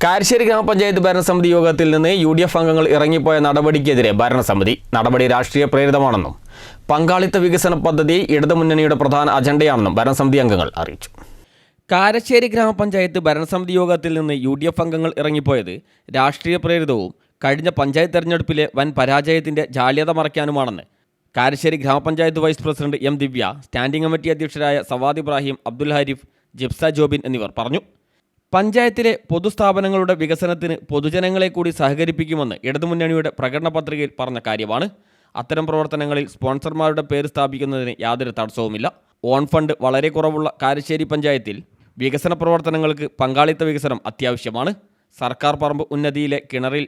കാരശ്ശേരി ഗ്രാമപഞ്ചായത്ത് ഭരണസമിതി യോഗത്തിൽ നിന്ന് UDF അംഗങ്ങൾ ഇറങ്ങിപ്പോയ നടപടിക്കെതിരെ ഭരണസമിതി നടപടി രാഷ്ട്രീയ പ്രേരിതമാണെന്നും പങ്കാളിത്ത വികസന പദ്ധതി ഇടതുമുന്നണിയുടെ പ്രധാന അജണ്ടയാണെന്നും ഭരണസമിതി അംഗങ്ങൾ അറിയിച്ചു. കാരശ്ശേരി ഗ്രാമപഞ്ചായത്ത് ഭരണസമിതി യോഗത്തിൽ നിന്ന് UDF അംഗങ്ങൾ ഇറങ്ങിപ്പോയത് രാഷ്ട്രീയ പ്രേരിതവും കഴിഞ്ഞ പഞ്ചായത്ത് തെരഞ്ഞെടുപ്പിലെ വൻ പരാജയത്തിന്റെ ജാള്യത മറയ്ക്കാനുമാണെന്ന് കാരശ്ശേരി ഗ്രാമപഞ്ചായത്ത് വൈസ് പ്രസിഡന്റ് M. ദിവ്യ, സ്റ്റാൻഡിംഗ് കമ്മിറ്റി അധ്യക്ഷരായ സവാദ് ഇബ്രാഹിം, അബ്ദുൽ ഹാരിഫ്, ജിബ്സ ജോബിൻ എന്നിവർ പറഞ്ഞു. പഞ്ചായത്തിലെ പൊതുസ്ഥാപനങ്ങളുടെ വികസനത്തിന് പൊതുജനങ്ങളെ കൂടി സഹകരിപ്പിക്കുമെന്ന് ഇടതുമുന്നണിയുടെ പ്രകടന പത്രികയിൽ പറഞ്ഞ കാര്യമാണ്. അത്തരം പ്രവർത്തനങ്ങളിൽ സ്പോൺസർമാരുടെ പേര് സ്ഥാപിക്കുന്നതിന് യാതൊരു തടസ്സവുമില്ല. ഓൺ ഫണ്ട് വളരെ കുറവുള്ള കാരശ്ശേരി പഞ്ചായത്തിൽ വികസന പ്രവർത്തനങ്ങൾക്ക് പങ്കാളിത്ത വികസനം അത്യാവശ്യമാണ്. സർക്കാർ പറമ്പ് ഉന്നതിയിലെ കിണറിൽ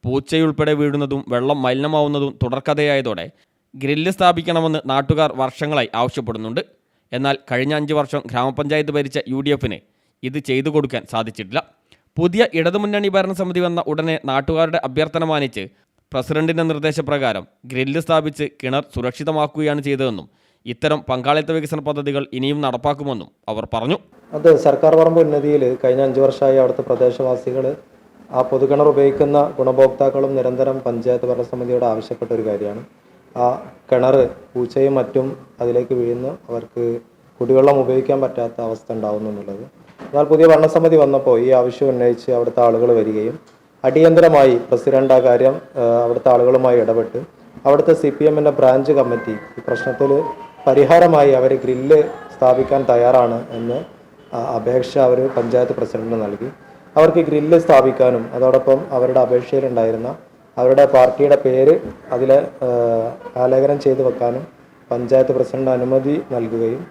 പൂച്ചയുൾപ്പെടെ വീഴുന്നതും വെള്ളം മലിനമാവുന്നതും തുടർക്കഥയായതോടെ ഗ്രില്ല് സ്ഥാപിക്കണമെന്ന് നാട്ടുകാർ വർഷങ്ങളായി ആവശ്യപ്പെടുന്നുണ്ട്. എന്നാൽ കഴിഞ്ഞ 5 വർഷം ഗ്രാമപഞ്ചായത്ത് ഭരിച്ച UDFന് ഇത് ചെയ്തു കൊടുക്കാൻ സാധിച്ചിട്ടില്ല. പുതിയ ഇടതുമുന്നണി ഭരണസമിതി വന്ന ഉടനെ നാട്ടുകാരുടെ അഭ്യർത്ഥന മാനിച്ച് പ്രസിഡന്റിന്റെ നിർദ്ദേശപ്രകാരം ഗ്രില്ല് സ്ഥാപിച്ച് കിണർ സുരക്ഷിതമാക്കുകയാണ് ചെയ്തതെന്നും ഇത്തരം പങ്കാളിത്ത വികസന പദ്ധതികൾ ഇനിയും നടപ്പാക്കുമെന്നും അവർ പറഞ്ഞു. അത് സർക്കാർ പറമ്പ് ഉന്നതിയിൽ കഴിഞ്ഞ 5 വർഷമായി അവിടുത്തെ പ്രദേശവാസികൾ ആ പൊതുകിണർ ഉപയോഗിക്കുന്ന ഗുണഭോക്താക്കളും നിരന്തരം പഞ്ചായത്ത് ഭരണസമിതിയോട് ആവശ്യപ്പെട്ട ഒരു കാര്യമാണ്. ആ കിണർ പൂച്ചയും മറ്റും അതിലേക്ക് വീഴുന്നു, അവർക്ക് കുടിവെള്ളം ഉപയോഗിക്കാൻ പറ്റാത്ത അവസ്ഥ ഉണ്ടാകുന്നു എന്നുള്ളത്. എന്നാൽ പുതിയ ഭരണസമിതി വന്നപ്പോൾ ഈ ആവശ്യം ഉന്നയിച്ച് അവിടുത്തെ ആളുകൾ വരികയും അടിയന്തരമായി പ്രസിഡന്റ് ആ കാര്യം അവിടുത്തെ ആളുകളുമായി ഇടപെട്ട് അവിടുത്തെ CPMന്റെ ബ്രാഞ്ച് കമ്മിറ്റി ഈ പ്രശ്നത്തിൽ പരിഹാരമായി അവർ ഗ്രില്ല് സ്ഥാപിക്കാൻ തയ്യാറാണ് എന്ന് അപേക്ഷ അവർ പഞ്ചായത്ത് പ്രസിഡന്റിന് നൽകി. അവർക്ക് ഗ്രില്ല് സ്ഥാപിക്കാനും അതോടൊപ്പം അവരുടെ അപേക്ഷയിലുണ്ടായിരുന്ന അവരുടെ പാർട്ടിയുടെ പേര് അതിൽ ആലേഖനം ചെയ്ത് വെക്കാനും പഞ്ചായത്ത് പ്രസിഡന്റ് അനുമതി നൽകുകയും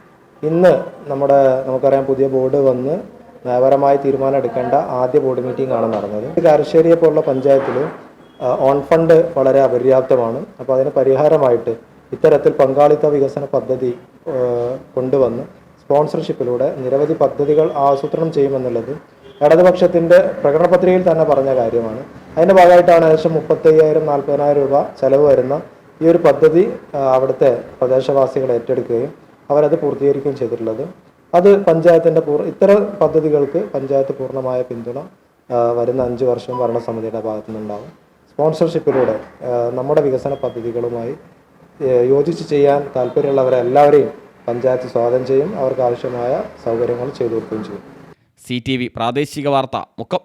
ഇന്ന് നമുക്കറിയാം പുതിയ ബോർഡ് വന്ന് നയപരമായ തീരുമാനം എടുക്കേണ്ട ആദ്യ ബോർഡ് മീറ്റിംഗ് ആണ് നടന്നത്. കാരശ്ശേരിയെ പോലുള്ള പഞ്ചായത്തിൽ ഓൺ ഫണ്ട് വളരെ അപര്യാപ്തമാണ്. അപ്പോൾ അതിന് പരിഹാരമായിട്ട് ഇത്തരത്തിൽ പങ്കാളിത്ത വികസന പദ്ധതി കൊണ്ടുവന്ന് സ്പോൺസർഷിപ്പിലൂടെ നിരവധി പദ്ധതികൾ ആസൂത്രണം ചെയ്യുമെന്നുള്ളത് ഇടതുപക്ഷത്തിൻ്റെ പ്രകടന പത്രികയിൽ തന്നെ പറഞ്ഞ കാര്യമാണ്. അതിൻ്റെ ഭാഗമായിട്ടാണ് ഏകദേശം 35,000-40,000 രൂപ ചെലവ് വരുന്ന ഈ ഒരു പദ്ധതി അവിടുത്തെ പ്രദേശവാസികൾ ഏറ്റെടുക്കുകയും അവരത് പൂർത്തീകരിക്കുകയും ചെയ്തിട്ടുള്ളത്. അത് പഞ്ചായത്തിൻ്റെ ഇത്തരം പദ്ധതികൾക്ക് പഞ്ചായത്ത് പൂർണ്ണമായ പിന്തുണ വരുന്ന 5 വർഷം ഭരണസമിതിയുടെ ഭാഗത്തു നിന്നുണ്ടാകും. സ്പോൺസർഷിപ്പിലൂടെ നമ്മുടെ വികസന പദ്ധതികളുമായി യോജിച്ച് ചെയ്യാൻ താല്പര്യമുള്ളവരെല്ലാവരെയും പഞ്ചായത്ത് സ്വാഗതം ചെയ്യും. അവർക്ക് ആവശ്യമായ സൗകര്യങ്ങൾ ചെയ്തു കൊടുക്കുകയും ചെയ്യും. CTV പ്രാദേശിക വാർത്ത മുക്കം.